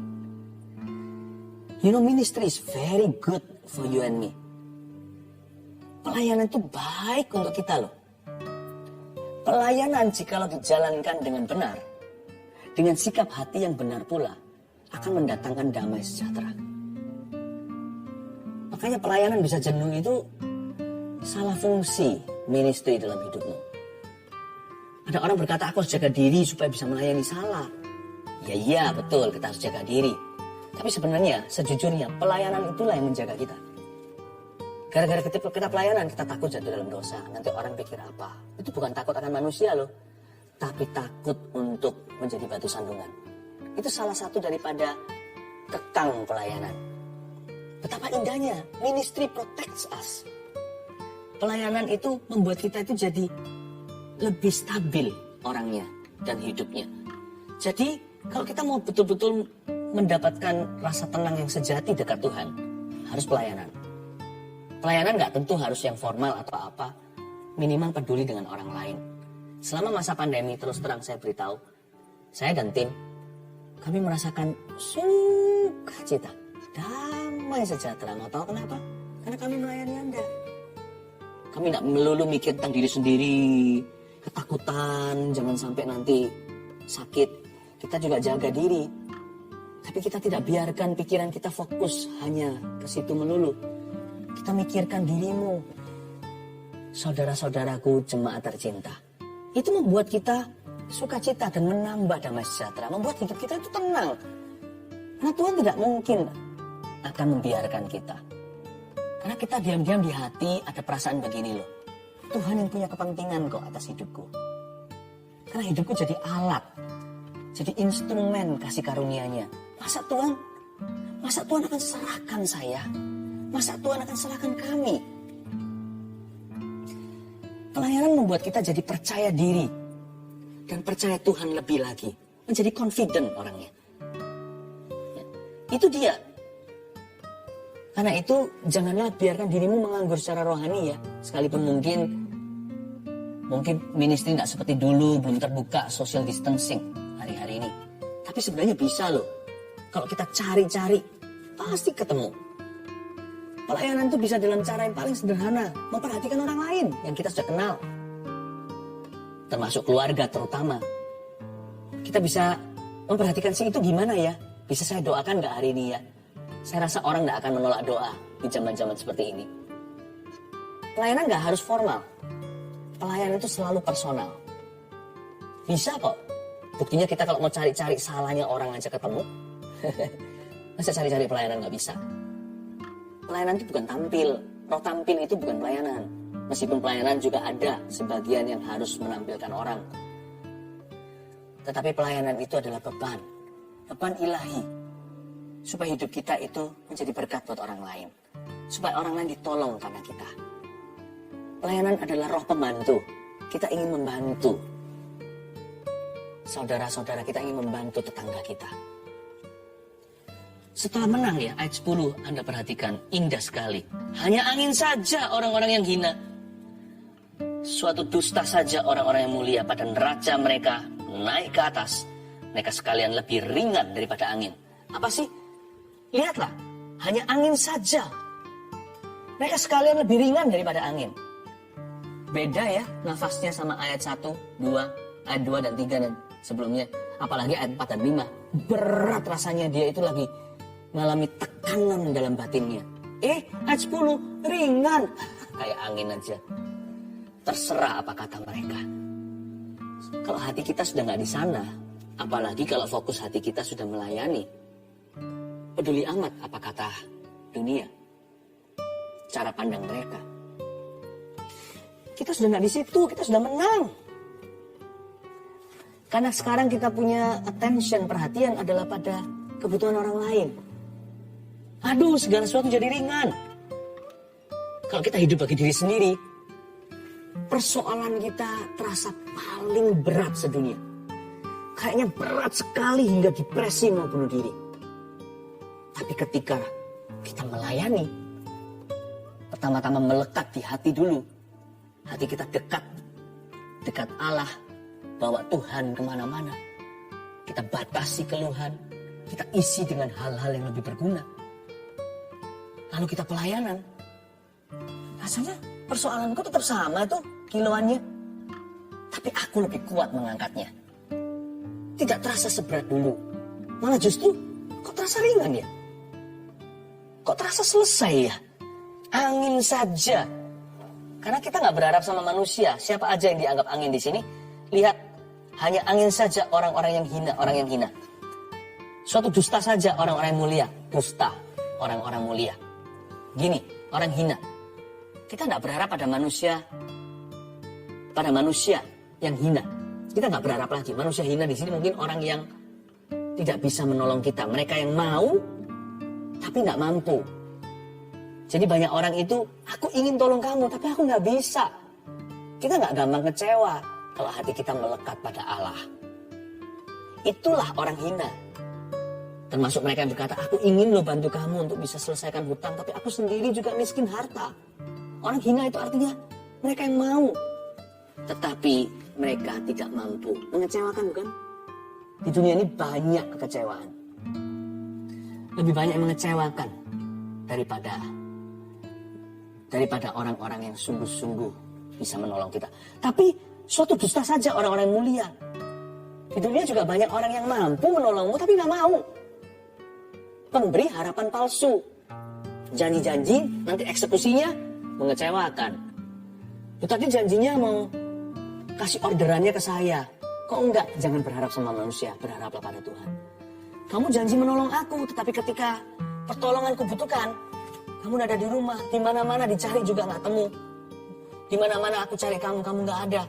You know, ministry is very good for you and me. Pelayanan itu baik untuk kita loh. Pelayanan jikalau dijalankan dengan benar, dengan sikap hati yang benar pula, akan mendatangkan damai sejahtera. Makanya pelayanan bisa jenuh itu salah fungsi ministry dalam hidupmu. Ada orang berkata, aku harus jaga diri supaya bisa melayani. Salah. Ya iya betul, kita harus jaga diri. Tapi sebenarnya sejujurnya pelayanan itulah yang menjaga kita. Gara-gara kita pelayanan kita takut jatuh dalam dosa. Nanti orang pikir apa? Itu bukan takut akan manusia loh. Tapi takut untuk menjadi batu sandungan. Itu salah satu daripada kekang pelayanan. Betapa indahnya ministry protects us. Pelayanan itu membuat kita itu jadi lebih stabil orangnya dan hidupnya. Jadi kalau kita mau betul-betul mendapatkan rasa tenang yang sejati dekat Tuhan, harus pelayanan. Pelayanan nggak tentu harus yang formal atau apa, minimal peduli dengan orang lain. Selama masa pandemi, terus terang saya beritahu, saya dan tim, kami merasakan sukacita, damai sejahtera. Mau tahu kenapa? Karena kami melayani Anda. Kami tidak melulu mikir tentang diri sendiri, ketakutan, jangan sampai nanti sakit. Kita juga jaga diri. Tapi kita tidak biarkan pikiran kita fokus hanya ke situ melulu. Kita mikirkan dirimu. Saudara-saudaraku jemaat tercinta. Itu membuat kita sukacita dan menambah damai sejahtera, membuat hidup kita itu tenang. Karena Tuhan tidak mungkin akan membiarkan kita. Karena kita diam-diam di hati ada perasaan begini loh. Tuhan yang punya kepentingan kok atas hidupku. Karena hidupku jadi alat, jadi instrumen kasih karunia-Nya. Masa Tuhan akan serahkan saya? Masa Tuhan akan serahkan kami? Pelayanan membuat kita jadi percaya diri dan percaya Tuhan lebih lagi, menjadi confident orangnya. Ya, itu dia. Karena itu janganlah biarkan dirimu menganggur secara rohani ya, sekalipun mungkin ministry nggak seperti dulu, belum terbuka social distancing hari-hari ini. Tapi sebenarnya bisa loh. Kalau kita cari-cari, pasti ketemu. Pelayanan itu bisa dalam cara yang paling sederhana. Memperhatikan orang lain yang kita sudah kenal. Termasuk keluarga terutama. Kita bisa memperhatikan sih itu gimana ya. Bisa saya doakan nggak hari ini ya. Saya rasa orang nggak akan menolak doa di zaman-zaman seperti ini. Pelayanan nggak harus formal. Pelayanan itu selalu personal. Bisa kok. Buktinya kita kalau mau cari-cari salahnya orang aja ketemu. Masa cari-cari pelayanan nggak bisa? Pelayanan itu bukan tampil. Roh tampil itu bukan pelayanan. Meskipun pelayanan juga ada sebagian yang harus menampilkan orang. Tetapi pelayanan itu adalah beban. Beban ilahi. Supaya hidup kita itu menjadi berkat buat orang lain. Supaya orang lain ditolong karena kita. Pelayanan adalah roh pembantu. Kita ingin membantu. Saudara-saudara kita ingin membantu tetangga kita. Setelah menang ya, ayat 10 Anda perhatikan, indah sekali. Hanya angin saja orang-orang yang hina. Suatu dusta saja orang-orang yang mulia pada neraca mereka naik ke atas. Mereka sekalian lebih ringan daripada angin. Apa sih? Lihatlah, hanya angin saja. Mereka sekalian lebih ringan daripada angin. Beda ya nafasnya sama ayat 1, 2, ayat 2 dan 3 dan sebelumnya. Apalagi ayat 4 dan 5. Berat rasanya dia itu lagi mengalami tekanan dalam batinnya. Ayat 10, ringan. Kayak angin aja. Terserah apa kata mereka. Kalau hati kita sudah nggak di sana, apalagi kalau fokus hati kita sudah melayani, peduli amat apa kata dunia, cara pandang mereka. Kita sudah nggak di situ, kita sudah menang. Karena sekarang kita punya attention, perhatian adalah pada kebutuhan orang lain. Aduh, segala sesuatu jadi ringan. Kalau kita hidup bagi diri sendiri, persoalan kita terasa paling berat sedunia. Kayaknya berat sekali hingga depresi mau bunuh diri. Tapi ketika kita melayani, pertama-tama melekat di hati dulu. Hati kita dekat Allah, bawa Tuhan kemana-mana. Kita batasi keluhan, kita isi dengan hal-hal yang lebih berguna. Lalu kita pelayanan. Rasanya persoalanku tetap sama tuh kiloannya. Tapi aku lebih kuat mengangkatnya. Tidak terasa seberat dulu. Malah justru kok terasa ringan ya? Kok terasa selesai ya? Angin saja. Karena kita nggak berharap sama manusia. Siapa aja yang dianggap angin di sini. Lihat, hanya angin saja orang-orang yang hina, orang yang hina. Suatu dusta saja orang-orang yang mulia. Dusta orang-orang mulia. Gini, orang hina. Kita nggak berharap pada manusia yang hina. Kita nggak berharap lagi. Manusia hina di sini mungkin orang yang tidak bisa menolong kita. Mereka yang mau, tapi nggak mampu. Jadi banyak orang itu, aku ingin tolong kamu, tapi aku nggak bisa. Kita nggak gampang kecewa kalau hati kita melekat pada Allah. Itulah orang hina. Termasuk mereka yang berkata, aku ingin loh bantu kamu untuk bisa selesaikan hutang, tapi aku sendiri juga miskin harta. Orang hina itu artinya mereka yang mau, tetapi mereka tidak mampu. Mengecewakan bukan? Di dunia ini banyak kekecewaan. Lebih banyak yang mengecewakan daripada orang-orang yang sungguh-sungguh bisa menolong kita. Tapi suatu dusta saja orang-orang yang mulia. Di dunia juga banyak orang yang mampu menolongmu tapi nggak mau. Pemberi harapan palsu. Janji-janji, nanti eksekusinya mengecewakan. Tadi janjinya mau kasih orderannya ke saya. Kok enggak? Jangan berharap sama manusia, berharaplah pada Tuhan. Kamu janji menolong aku, tetapi ketika pertolongan kubutuhkan, kamu ada di rumah, di mana-mana dicari juga nggak temu. Di mana-mana aku cari kamu, kamu nggak ada.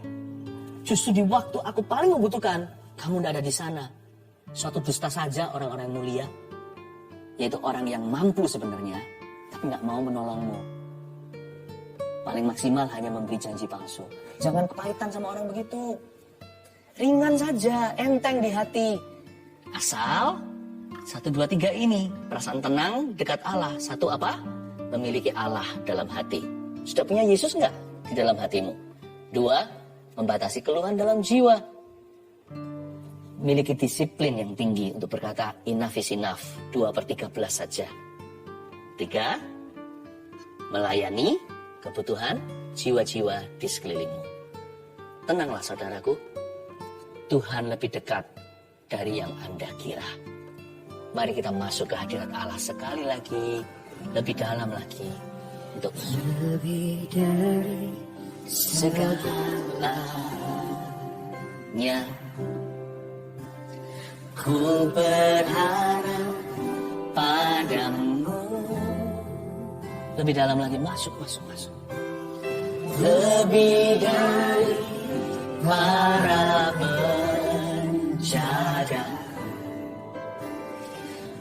Justru di waktu aku paling membutuhkan, kamu nggak ada di sana. Suatu dusta saja orang-orang yang mulia, yaitu orang yang mampu sebenarnya, tapi nggak mau menolongmu. Paling maksimal hanya memberi janji palsu. Jangan kepahitan sama orang begitu. Ringan saja, enteng di hati. Asal 1, 2, 3 ini, perasaan tenang dekat Allah. 1 apa? Memiliki Allah dalam hati. Sudah punya Yesus enggak di dalam hatimu? 2, membatasi keluhan dalam jiwa. Memiliki disiplin yang tinggi untuk berkata enough is enough. 2/13 saja. 3, melayani kebutuhan jiwa-jiwa di sekelilingmu. Tenanglah saudaraku, Tuhan lebih dekat dari yang Anda kira. Mari kita masuk ke hadirat Allah sekali lagi, lebih dalam lagi, untuk lebih dari segalanya. Ku berharap padamu. Lebih dalam lagi, masuk. Lebih dari para penjaga,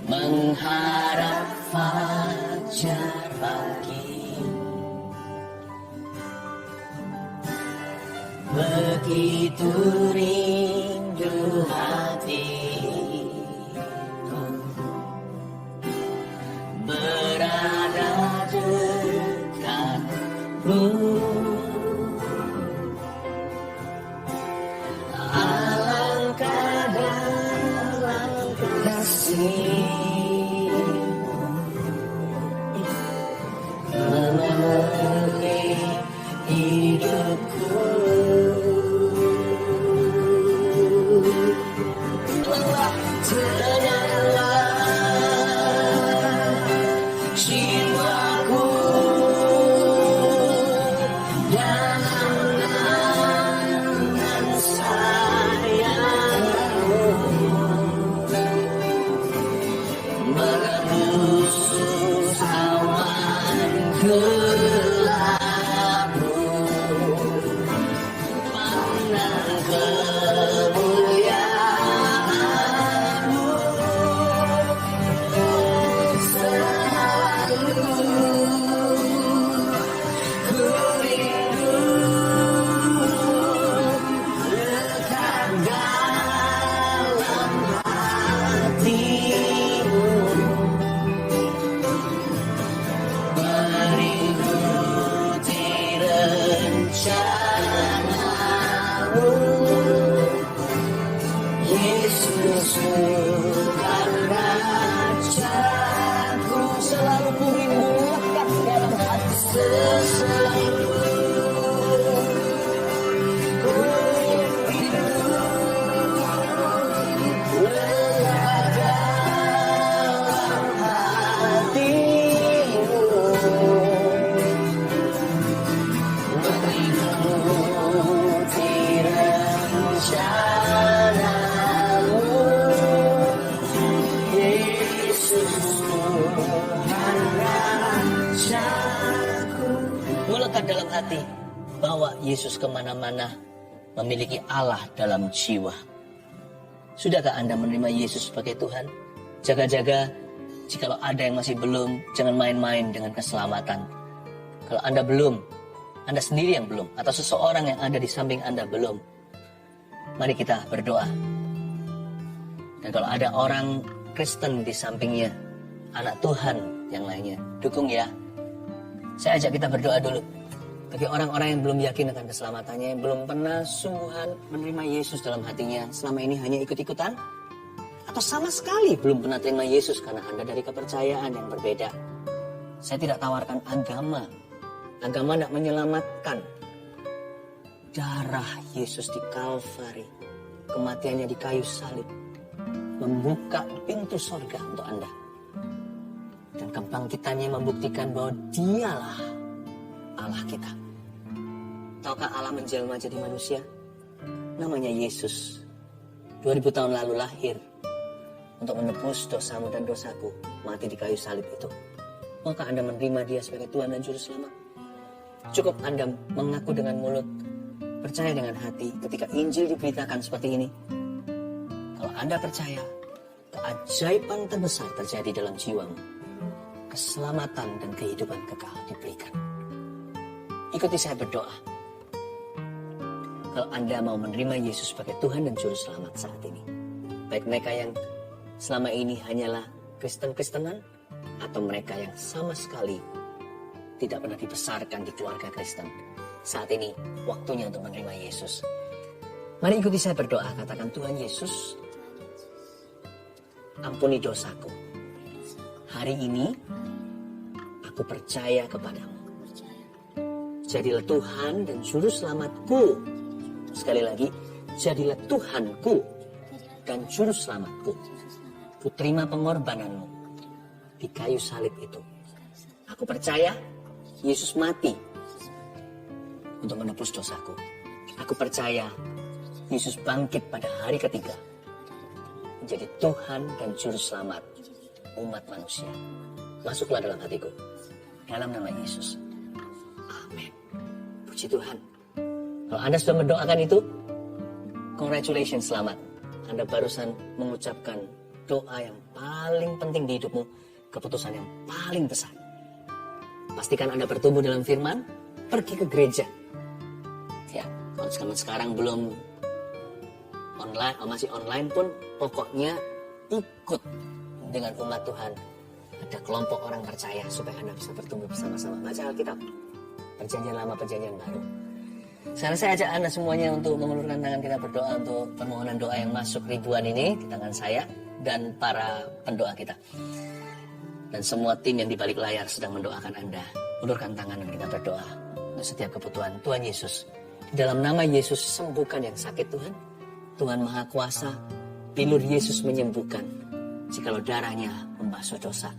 mengharap fajar pagi. Begitu rindu hatiku berada dekatmu. Alangkah dalam kasih-Mu memenuhi hidupku. Tenanglah jiwaku dalam naungan sayang-Mu, menebus awan gelap-Mu, pandang kemuliaan-Mu selalu. Ku rindu lekat dalam hati-Mu, mengikuti rencana-Mu. Yesus Tuhan Rajaku, selalu ku rindu lekat dalam hati. Selalu ku rindu lekat dalam hati-Mu, mengikuti rencana-Mu. Yesus Tuhan Rajaku. Melekat dalam hati, bawa Yesus kemana-mana, memiliki Allah dalam jiwa. Sudahkah Anda menerima Yesus sebagai Tuhan? Jaga-jaga, jikalau ada yang masih belum, jangan main-main dengan keselamatan. Kalau Anda belum, Anda sendiri yang belum, atau seseorang yang ada di samping Anda belum, mari kita berdoa. Dan kalau ada orang Kristen di sampingnya, anak Tuhan yang lainnya, dukung ya. Saya ajak kita berdoa dulu. Bagi orang-orang yang belum yakin akan keselamatannya, yang belum pernah sungguhan menerima Yesus dalam hatinya, selama ini hanya ikut-ikutan, atau sama sekali belum pernah terima Yesus karena Anda dari kepercayaan yang berbeda. Saya tidak tawarkan agama. Agama tidak menyelamatkan. Darah Yesus di Kalvari, kematiannya di kayu salib, membuka pintu sorga untuk Anda. Dan kebangkitannya membuktikan bahwa Dialah Allah kita. Tahukah Allah menjelma jadi manusia? Namanya Yesus. 2000 tahun lalu lahir untuk menebus dosamu dan dosaku, mati di kayu salib itu. Maka Anda menerima Dia sebagai Tuhan dan Juru Selamat. Cukup Anda mengaku dengan mulut, percaya dengan hati ketika Injil diberitakan seperti ini. Kalau Anda percaya, keajaiban terbesar terjadi dalam jiwamu. Keselamatan dan kehidupan kekal diberikan. Ikuti saya berdoa. Kalau Anda mau menerima Yesus sebagai Tuhan dan Juru Selamat saat ini. Baik mereka yang selama ini hanyalah Kristen-Kristenan, atau mereka yang sama sekali tidak pernah dibesarkan di keluarga Kristen. Saat ini waktunya untuk menerima Yesus. Mari ikuti saya berdoa. Katakan, Tuhan Yesus, ampuni dosaku. Hari ini aku percaya kepadamu. Jadilah Tuhan dan Juru Selamatku. Sekali lagi, jadilah Tuhanku dan Juru Selamatku. Ku terima pengorbananmu di kayu salib itu. Aku percaya Yesus mati untuk menebus dosaku. Aku percaya Yesus bangkit pada hari ketiga menjadi Tuhan dan Juru Selamat umat manusia. Masuklah dalam hatiku, dalam nama Yesus. Amin. Puji Tuhan. Kalau Anda sudah mendoakan itu, congratulations, selamat. Anda barusan mengucapkan doa yang paling penting di hidupmu, keputusan yang paling besar. Pastikan Anda bertumbuh dalam firman, pergi ke gereja. Ya, kalau sekarang belum online, masih online pun, pokoknya ikut dengan umat Tuhan. Ada kelompok orang percaya supaya Anda bisa bertumbuh bersama-sama. Baca Alkitab, Perjanjian Lama, Perjanjian Baru. Sekarang saya ajak Anda semuanya untuk mengulurkan tangan, kita berdoa untuk permohonan doa yang masuk ribuan ini di tangan saya dan para pendoa kita. Dan semua tim yang di balik layar sedang mendoakan Anda. Ulurkan tangan dan kita berdoa untuk setiap kebutuhan. Tuhan Yesus, di dalam nama Yesus, sembuhkan yang sakit Tuhan. Tuhan Maha Kuasa, pilur Yesus menyembuhkan jikalau darahnya membasuh dosa.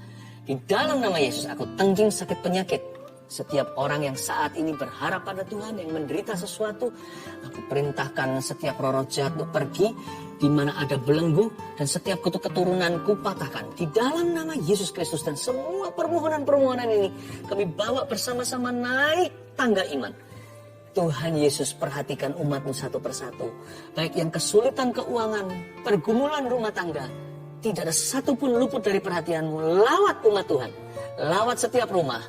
Di dalam nama Yesus, aku tanggung sakit penyakit. Setiap orang yang saat ini berharap pada Tuhan, yang menderita sesuatu, aku perintahkan setiap roh jahat untuk pergi. Di mana ada belenggu, dan setiap kutuk keturunanku patahkan. Di dalam nama Yesus Kristus, dan semua permohonan-permohonan ini kami bawa bersama-sama naik tangga iman. Tuhan Yesus, perhatikan umatmu satu persatu. Baik yang kesulitan keuangan, pergumulan rumah tangga, tidak ada satupun luput dari perhatianmu. Lawat umat Tuhan, lawat setiap rumah,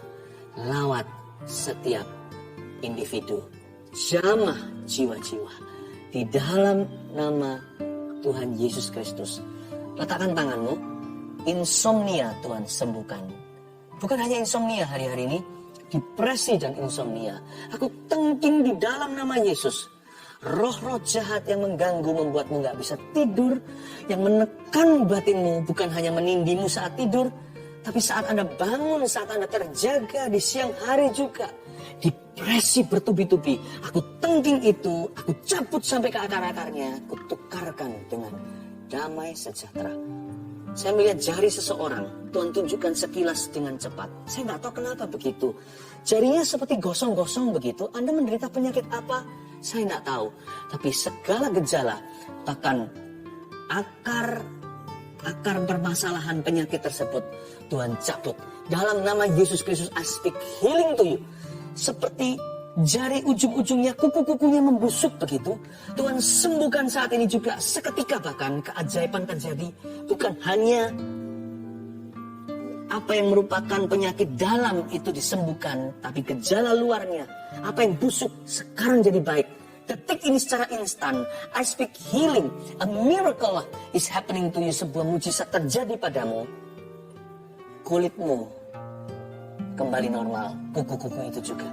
lawat setiap individu, jamah jiwa-jiwa. Di dalam nama Tuhan Yesus Kristus, letakkan tanganmu. Insomnia Tuhan sembuhkan. Bukan hanya insomnia hari-hari ini, depresi dan insomnia. Aku tengking di dalam nama Yesus. Roh-roh jahat yang mengganggu, membuatmu gak bisa tidur, yang menekan batinmu, bukan hanya menindihmu saat tidur, tapi saat Anda bangun, saat Anda terjaga di siang hari juga. Depresi bertubi-tubi. Aku tengking itu, aku cabut sampai ke akar-akarnya. Aku tukarkan dengan damai sejahtera. Saya melihat jari seseorang, Tuhan tunjukkan sekilas dengan cepat. Saya nggak tahu kenapa begitu. Jarinya seperti gosong-gosong begitu. Anda menderita penyakit apa? Saya nggak tahu. Tapi segala gejala, bahkan akar permasalahan penyakit tersebut, Tuhan cabut. Dalam nama Yesus Kristus, I speak healing to you. Seperti jari ujung-ujungnya, kuku-kukunya membusuk begitu. Tuhan sembuhkan saat ini juga. Seketika bahkan keajaiban terjadi. Bukan hanya apa yang merupakan penyakit dalam itu disembuhkan, tapi gejala luarnya, apa yang busuk sekarang jadi baik. Detik ini secara instan, I speak healing. A miracle is happening to you. Sebuah mujizat terjadi padamu. Kulitmu kembali normal, kuku-kuku itu juga.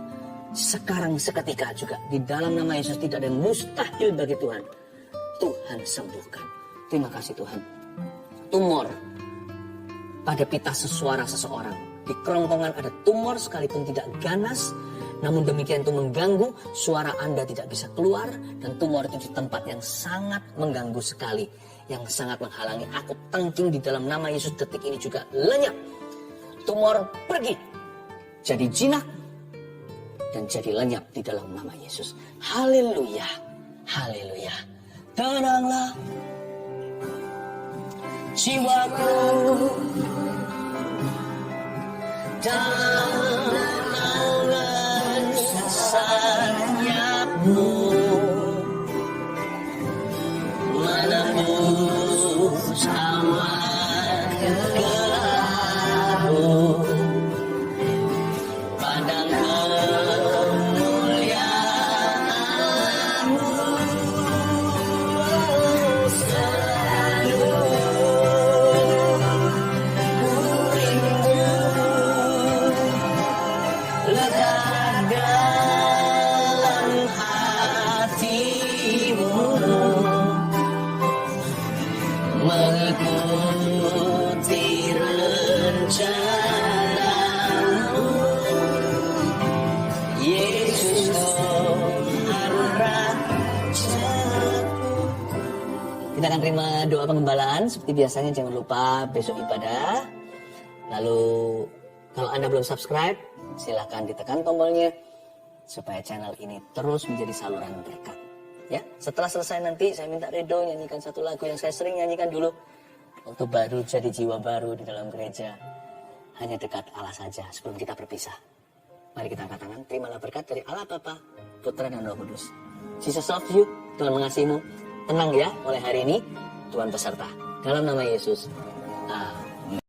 Sekarang seketika juga, di dalam nama Yesus tidak ada yang mustahil bagi Tuhan. Tuhan sembuhkan. Terima kasih Tuhan. Tumor pada pita sesuara seseorang. Di kerongkongan ada tumor sekalipun tidak ganas, namun demikian itu mengganggu, suara Anda tidak bisa keluar, dan tumor itu di tempat yang sangat mengganggu sekali, yang sangat menghalangi. Aku tangking di dalam nama Yesus, detik ini juga lenyap. Tumor pergi, jadi jinak, dan jadi lenyap di dalam nama Yesus. Haleluya, haleluya. Tenanglah, jiwaku dalam naungan sayapmu, menembus awan gelapmu, pandang kemuliaan-Mu. Selalu ku rindu lekat dalam hatimu, mengikuti rencanamu. Yesus Tuhan Rajaku. Kita akan terima doa pengembalaan seperti biasanya. Jangan lupa besok ibadah. Lalu kalau Anda belum subscribe, silakan ditekan tombolnya supaya channel ini terus menjadi saluran berkat. Ya, setelah selesai nanti saya minta Redo nyanyikan satu lagu yang saya sering nyanyikan dulu waktu baru jadi jiwa baru di dalam gereja. Hanya dekat Allah saja sebelum kita berpisah. Mari kita angkat tangan, terimalah berkat dari Allah Bapa, Putra dan Roh Kudus. Jesus loves you, Tuhan mengasihimu. Tenang ya, mulai hari ini Tuhan beserta. Dalam nama Yesus. Amin.